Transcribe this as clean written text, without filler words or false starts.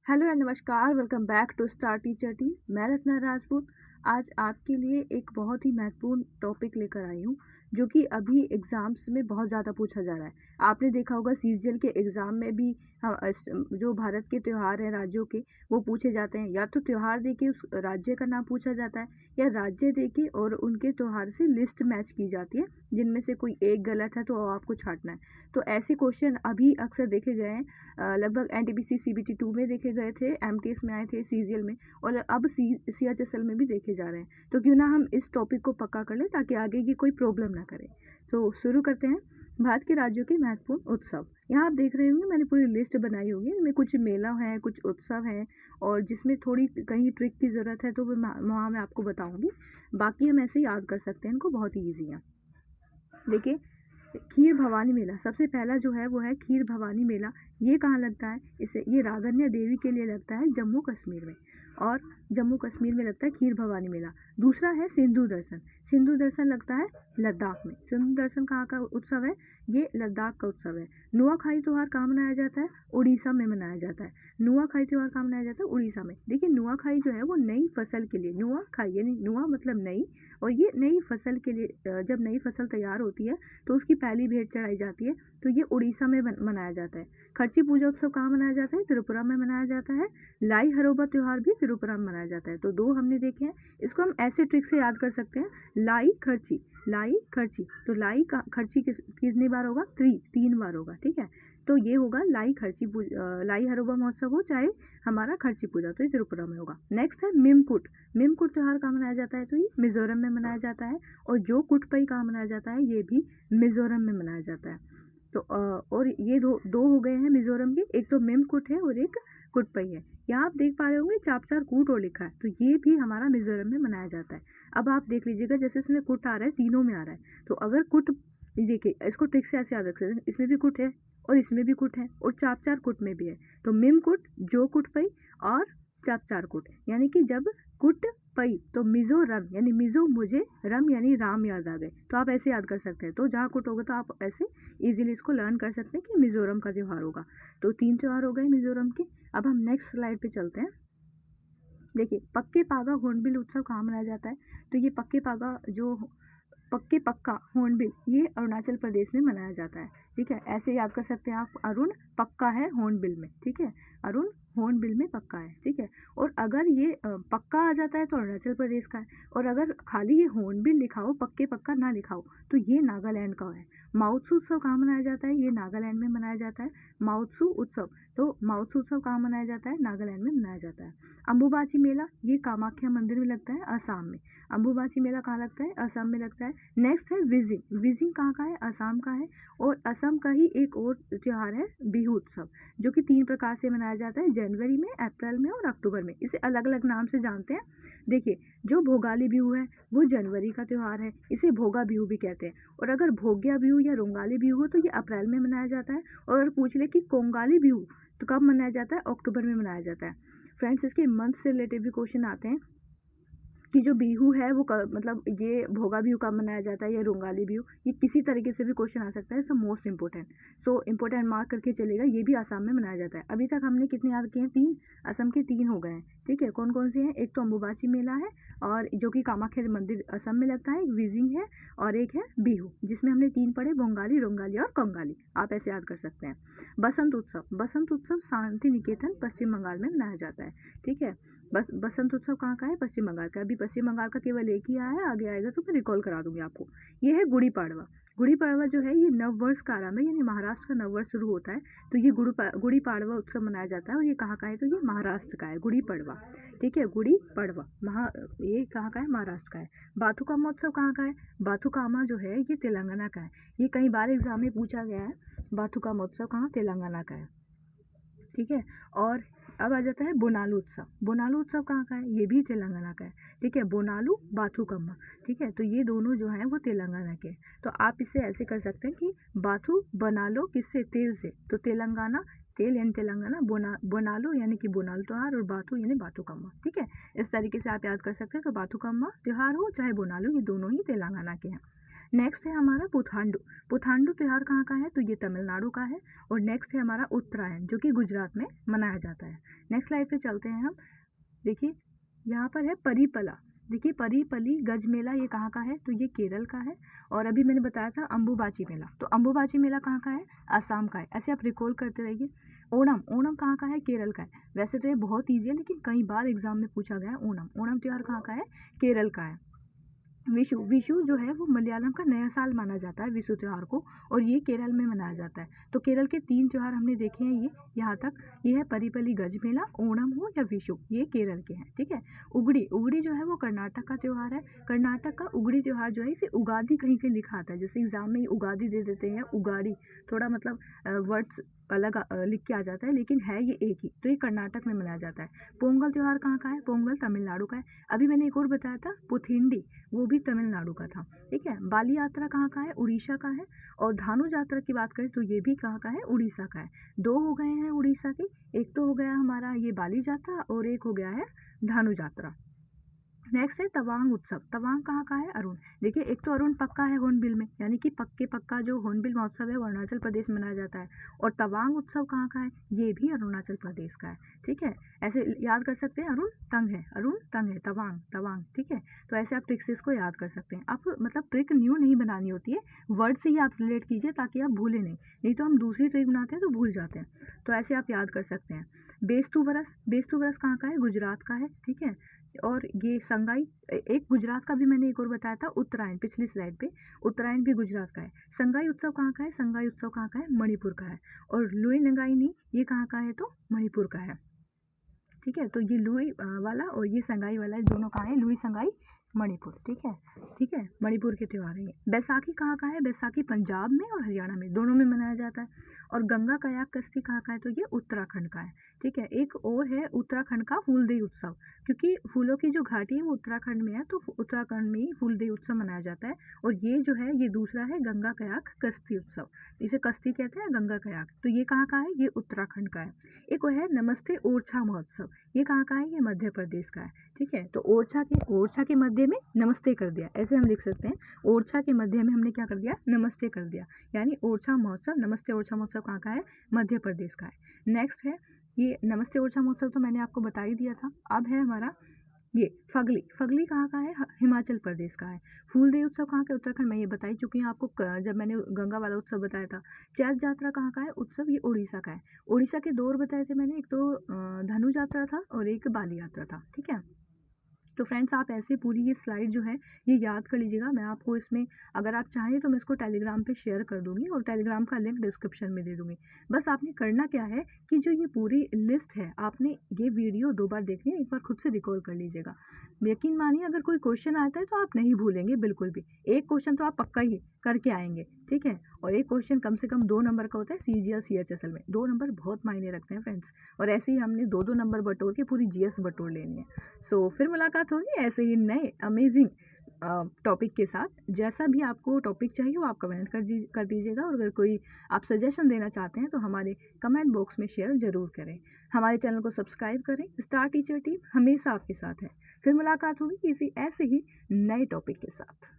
Hello and नमस्कार, welcome back to star teacher team. मैं रत्ना राजपूत आज आपके लिए एक बहुत ही महत्वपूर्ण टॉपिक लेकर आई हूँ, जो कि अभी एग्ज़ाम्स में बहुत ज़्यादा पूछा जा रहा है। आपने देखा होगा सीजीएल के एग्ज़ाम में भी जो भारत के त्यौहार हैं राज्यों के, वो पूछे जाते हैं। या तो त्यौहार देके उस राज्य का नाम पूछा जाता है, या राज्य देके और उनके त्यौहार से लिस्ट मैच की जाती है, जिनमें से कोई एक गलत है तो आपको छांटना है। तो ऐसे क्वेश्चन अभी अक्सर देखे गए हैं। लगभग एनटीपीसी सीबीटी 2 में देखे गए थे, एमटीएस में आए थे, सीजीएल में, और अब सीएचएसएल में भी देखे जा रहे हैं। तो क्यों ना हम इस टॉपिक को पक्का कर लें ताकि आगे की कोई प्रॉब्लम ना करे। तो शुरू करते हैं। भारत के राज्यों के महत्वपूर्ण उत्सव। यहाँ आप देख रहे होंगे, मैंने पूरी लिस्ट बनाई होगी। इनमें कुछ मेला है, कुछ उत्सव है, और जिसमें थोड़ी कहीं ट्रिक की ज़रूरत है तो वहाँ मैं आपको बताऊँगी। बाकी हम ऐसे याद कर सकते हैं, इनको बहुत ही ईजी है। देखिए, खीर भवानी मेला सबसे पहला जो है वो है खीर भवानी मेला। ये कहाँ लगता है? ये रागन्या देवी के लिए लगता है जम्मू कश्मीर में, और जम्मू कश्मीर में लगता है खीर भवानी मेला। दूसरा है सिंधु दर्शन। सिंधु दर्शन लगता है लद्दाख में। सिंधु दर्शन कहाँ का उत्सव है? ये लद्दाख का उत्सव है। नुआखाई त्यौहार कहाँ मनाया जाता है? उड़ीसा में मनाया जाता है। नुआखाई त्यौहार कहाँ मनाया जाता है? उड़ीसा में। देखिए, नुआखाई जो है वो नई फसल के लिए, नुआखाई यानी नुआ मतलब नई, और ये नई फसल के लिए जब नई फसल तैयार होती है तो उसकी पहली भेंट चढ़ाई जाती है। तो ये उड़ीसा में मनाया जाता है। खर्ची पूजा उत्सव कहाँ मनाया जाता है? त्रिपुरा में मनाया जाता है। लाई हरोबा त्यौहार भी त्रिपुरा में मनाया जाता है। तो दो हमने देखे हैं। इसको हम ऐसे ट्रिक से याद कर सकते हैं, लाई खर्ची, लाई खर्ची। तो लाई का खर्ची कितनी बार होगा? 3 बार होगा। ठीक है, तो ये होगा लाई खर्ची लाई हरोबा महोत्सव हो चाहे हमारा खर्ची पूजा, तो ये त्रिपुरा में होगा। नेक्स्ट है मिमकुट। मिमकुट त्यौहार कहाँ मनाया जाता है? तो ये मिजोरम में मनाया जाता है। और जो कुटपई कहाँ मनाया जाता है? ये भी मिजोरम में मनाया जाता है। तो और ये दो हो गए हैं मिजोरम के, एक तो मिमकुट है और एक कुटपई है। यहाँ आप देख पा रहे होंगे चापचार कूट और लिखा है, तो ये भी हमारा मिजोरम में मनाया जाता है। अब आप देख लीजिएगा, जैसे इसमें कुट आ रहा है, तीनों में आ रहा है। तो अगर कुट, देखिए इसको ट्रिक से ऐसे याद रख सकते हैं, इसमें भी कुट है और इसमें भी कुट है और चापचार कुट में भी है। तो मिम कुट, जो कुटपई और चापचार कुट, यानी कि जब कुट पई तो मिजोरम यानी मिजो मुझे, रम यानी राम याद आ गए, तो आप ऐसे याद कर सकते हैं। तो जहाँ कुट होगा तो आप ऐसे इजीली इसको लर्न कर सकते हैं कि मिजोरम का त्यौहार होगा। तो 3 त्यौहार हो गए मिजोरम के। अब हम नेक्स्ट स्लाइड पे चलते हैं। देखिए, पक्के पागा होर्नबिल उत्सव कहाँ मनाया जाता है? तो ये पक्का होर्नबिल, ये अरुणाचल प्रदेश में मनाया जाता है। ठीक है, ऐसे याद कर सकते हैं आप, अरुण पक्का है होर्नबिल में। ठीक है, अरुण होर्नबिल में पक्का है। ठीक है, और अगर ये पक्का आ जाता है तो अरुणाचल प्रदेश का है, और अगर खाली ये होर्नबिल लिखा हो, पक्के पक्का ना लिखा हो, तो ये नागालैंड का है। माउत्सु उत्सव कहाँ मनाया जाता है? ये नागालैंड में मनाया जाता है, माउत्सु उत्सव। तो माउत्सु उत्सव कहाँ मनाया जाता है? नागालैंड में मनाया जाता है। अम्बुबाची मेला, ये कामाख्या मंदिर में लगता है, असम में। अम्बुबाची मेला कहाँ लगता है? असम में लगता है। नेक्स्ट है विजिंग। विजिंग कहाँ का है? असम का है। और असम का ही एक और त्यौहार है बिहू उत्सव, जो कि 3 प्रकार से मनाया जाता है, जनवरी में, अप्रैल में और अक्टूबर में। इसे अलग अलग नाम से जानते हैं। देखिए, जो भोगाली बिहू है वो जनवरी का त्यौहार है, इसे भोगा बिहू भी कहते हैं। और अगर भोग्या बिहू या रोंगाली बिहू हो तो ये अप्रैल में मनाया जाता है। और अगर पूछ ले कि कोंगाली बिहू तो कब मनाया जाता है? अक्टूबर में मनाया जाता है। फ्रेंड्स, इसके मंथ से रिलेटेड भी क्वेश्चन आते हैं कि जो बिहू है वो मतलब ये भोगा बिहू कब मनाया जाता है, या रोंगाली बिहू, ये किसी तरीके से भी क्वेश्चन आ सकता है। So most important, so important mark करके चलेगा। ये भी असम में मनाया जाता है। अभी तक हमने कितने याद किए हैं? 3। असम के 3 हो गए हैं। ठीक है, कौन कौन से हैं? एक तो अम्बुबाची मेला है, और जो कि कामाख्या मंदिर असम में लगता है, एक विजिंग है, और एक है बिहू, जिसमें हमने 3 पढ़े, बोंगाली, रोंगाली और कंगाली। आप ऐसे याद कर सकते हैं। बसंत उत्सव। बसंत उत्सव शांति निकेतन पश्चिम बंगाल में मनाया जाता है। ठीक है, बसंत उत्सव कहाँ का है? पश्चिम बंगाल का। अभी पश्चिम बंगाल का केवल एक ही आया है, आगे आएगा तो मैं रिकॉल करा दूंगी आपको। ये है गुड़ी पाड़वा। गुड़ी पाड़वा जो है ये नववर्ष का आरंभ है, यानी महाराष्ट्र का नववर्ष शुरू होता है, तो ये गुड़ी पाड़वा उत्सव मनाया जाता है। और ये कहाँ का है? तो ये महाराष्ट्र का है, गुड़ी पड़वा। ठीक है, गुड़ी पड़वा ये कहाँ का है? महाराष्ट्र का है। बाथुकामा उत्सव कहाँ का है? बाथुकामा जो है ये तेलंगाना का है। ये कई बार एग्जाम में पूछा गया है। बाथुकामा उत्सव कहाँ? तेलंगाना का है। ठीक है, और अब आ जाता है बोनालू उत्सव। बोनालू उत्सव कहाँ का है? ये भी तेलंगाना का है। ठीक है, बोनालू बाथुकम्मा। ठीक है, तो ये दोनों जो हैं वो तेलंगाना के हैं। तो आप इसे ऐसे कर सकते हैं कि बाथू बना लो किससे? तेल से। तो तेलंगाना, तेल यानी तेलंगाना, बोनालू यानी कि बोनालू त्यौहार, और बाथू यानी बाथुकम्मा। ठीक है, इस तरीके से आप याद कर सकते हैं। तो बाथुकम्मा त्यौहार हो चाहे बोनालू, ये दोनों ही तेलंगाना के हैं। नेक्स्ट है हमारा पुथांडु। पुथांडु त्यौहार कहाँ का है? तो ये तमिलनाडु का है। और नेक्स्ट है हमारा उत्तरायण, जो कि गुजरात में मनाया जाता है। नेक्स्ट स्लाइड पे चलते हैं हम। देखिए यहाँ पर है परिपला। देखिए परिपली गज मेला, ये कहाँ का है? तो ये केरल का है। और अभी मैंने बताया था अम्बुबाची मेला, तो अम्बुबाची मेला कहाँ का है? असम का है। ऐसे आप रिकॉल करते रहिए। ओणम, ओणम कहाँ का है? केरल का है। वैसे तो ये बहुत ईजी है, लेकिन कई बार एग्जाम में पूछा गया है ओणम। ओणम त्यौहार कहाँ का है? केरल का है। विशु, विशु जो है वो मलयालम का नया साल माना जाता है विशु त्यौहार को, और ये केरल में मनाया जाता है। तो केरल के 3 त्यौहार हमने देखे हैं ये यहाँ तक। ये है परिपली गज मेला, ओणम हो या विशु, ये केरल के हैं। ठीक है। उगड़ी, उगड़ी जो है वो कर्नाटक का त्यौहार है। कर्नाटक का उगड़ी त्यौहार जो है इसे उगादी कहीं कहीं लिखा आता है, जैसे एग्जाम में उगादी दे देते हैं, उगाड़ी थोड़ा मतलब वर्ड्स अलग लिख के आ जाता है, लेकिन है ये एक ही। तो ये कर्नाटक में मनाया जाता है। पोंगल त्यौहार कहाँ का है? पोंगल तमिलनाडु का है। अभी मैंने एक और बताया था पुथिंडी, वो भी तमिलनाडु का था। ठीक है। बाली यात्रा कहाँ का है? उड़ीसा का है। और धानु यात्रा की बात करें तो ये भी कहाँ का है? उड़ीसा का है। 2 हो गए हैं उड़ीसा के, एक तो हो गया हमारा ये बाली यात्रा और एक हो गया है धानु यात्रा। नेक्स्ट है तवांग उत्सव। तवांग कहाँ का है? अरुण। देखिए एक तो अरुण पक्का है हॉर्नबिल में, यानी कि पक्का जो हॉर्नबिल महोत्सव है वो अरुणाचल प्रदेश में मनाया जाता है। और तवांग उत्सव कहाँ का है? ये भी अरुणाचल प्रदेश का है। ठीक है। ऐसे याद कर सकते हैं, अरुण तंग है, अरुण तंग है, तवांग तवांग। ठीक है। तो ऐसे आप ट्रिक से इसको याद कर सकते हैं। आप मतलब ट्रिक न्यू नहीं बनानी होती है, वर्ड से ही आप रिलेट कीजिए ताकि आप भूलें नहीं तो हम दूसरी ट्रिक बनाते हैं तो भूल जाते हैं। तो ऐसे आप याद कर सकते हैं। बेस्तु वरस, बेस्तु वरस कहाँ का है? गुजरात का है। ठीक है। और ये संगाई, एक गुजरात का भी मैंने एक और बताया था, उत्तरायण, पिछली स्लाइड पे, उत्तरायण भी गुजरात का है। संगाई उत्सव कहाँ का है? संगाई उत्सव कहाँ का है? मणिपुर का है। और लुई नंगाई ये कहाँ का है? तो मणिपुर का है। ठीक है। तो ये लुई वाला और ये संगाई वाला, दोनों कहाँ है? लुई संगाई मणिपुर। ठीक है। ठीक है। मणिपुर के त्यौहार है ये। बैसाखी कहाँ का है? बैसाखी पंजाब में और हरियाणा में, दोनों में मनाया जाता है। और गंगा कयाक कश्ती कहाँ का है? तो ये उत्तराखंड का है। ठीक है। एक और है उत्तराखंड का फूलदेई उत्सव, क्योंकि फूलों की जो घाटी है वो उत्तराखंड में है, तो उत्तराखंड में ही फूलदेई उत्सव मनाया जाता है। और ये जो है ये दूसरा है गंगा कयाक कश्ती उत्सव, इसे कश्ती कहते हैं, गंगा कयाक। तो ये कहाँ का है? ये उत्तराखंड का है। एक और है नमस्ते ओरछा महोत्सव, ये कहाँ का है? ये मध्य प्रदेश का है। ठीक है। तो ओरछा के मध्य में नमस्ते कर दिया, ऐसे हम लिख सकते हैं। ओरछा के मध्य में हमने क्या कर दिया? नमस्ते कर दिया, यानी ओरछा महोत्सव, नमस्ते ओरछा महोत्सव कहाँ का है? मध्य प्रदेश का है। नेक्स्ट है ये नमस्ते ओरछा महोत्सव, तो मैंने आपको बता ही दिया था। अब है हमारा ये फगली। फगली कहाँ का है? हिमाचल प्रदेश का है। फूलदेई उत्सव कहाँ का? उत्तराखंड में, ये बता ही चुकी हूँ आपको जब मैंने गंगा वाला उत्सव बताया था। चैत यात्रा कहाँ का है? उत्सव ये उड़ीसा का है। उड़ीसा के 2 बताए थे मैंने, एक तो धनु यात्रा था और एक बाली यात्रा था। ठीक है। तो फ्रेंड्स आप ऐसे पूरी ये स्लाइड जो है ये याद कर लीजिएगा। मैं आपको इसमें अगर आप चाहें तो मैं इसको टेलीग्राम पे शेयर कर दूंगी और टेलीग्राम का लिंक डिस्क्रिप्शन में दे दूंगी। बस आपने करना क्या है कि जो ये पूरी लिस्ट है आपने ये वीडियो 2 बार देखनी है, एक बार खुद से रिकॉल कर लीजिएगा। यकीन मानिए अगर कोई क्वेश्चन आता है तो आप नहीं भूलेंगे बिल्कुल भी। एक क्वेश्चन तो आप पक्का ही करके आएंगे। ठीक है। और एक क्वेश्चन कम से कम 2 नंबर का होता है CGL CHSL में। 2 नंबर बहुत मायने रखते हैं फ्रेंड्स। और ऐसे ही हमने 2-2 नंबर बटोर के पूरी GS बटोर लेनी है। सो फिर मुलाकात होगी ऐसे ही नए अमेजिंग टॉपिक के साथ। जैसा भी आपको टॉपिक चाहिए वो आप कमेंट कर दीजिएगा। और अगर कोई आप सजेशन देना चाहते हैं तो हमारे कमेंट बॉक्स में शेयर ज़रूर करें। हमारे चैनल को सब्सक्राइब करें। स्टार टीचर टीम हमेशा आपके साथ है। फिर मुलाकात होगी किसी ऐसे ही नए टॉपिक के साथ।